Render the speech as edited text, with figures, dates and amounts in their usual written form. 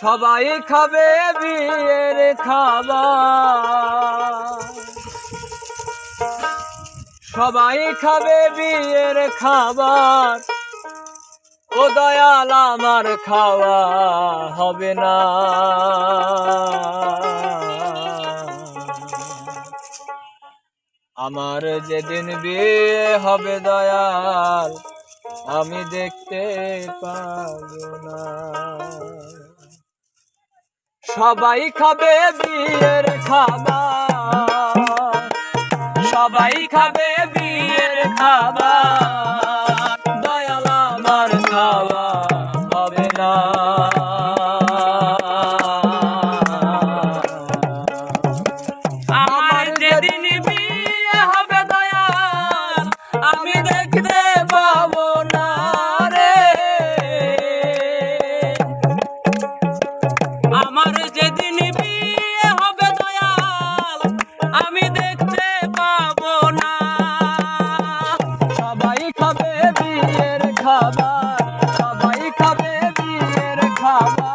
সবাই খাবে বিয়ের খাবার, সবাই খাবে বিয়ের খাবার। ও দয়াল আমার খাওয়া হবে না। আমার যেদিন বিয়ে হবে দয়াল আমি দেখতে পাবো না। সবাই খাবে বিয়ের খাবার, সবাই খাবে বিয়ের খাবার। দয়াল আমার খাওয়া হবে না। আমার যেদিন বিয়ে হবে দয়াল আমি দেখতে পাবো না রে। আমার যেদিন বিয়ে হবে দয়াল আমি দেখতে পাবো না। সবাই খাবে বিয়ের খাবার, সবাই খাবে বিয়ের খাবার।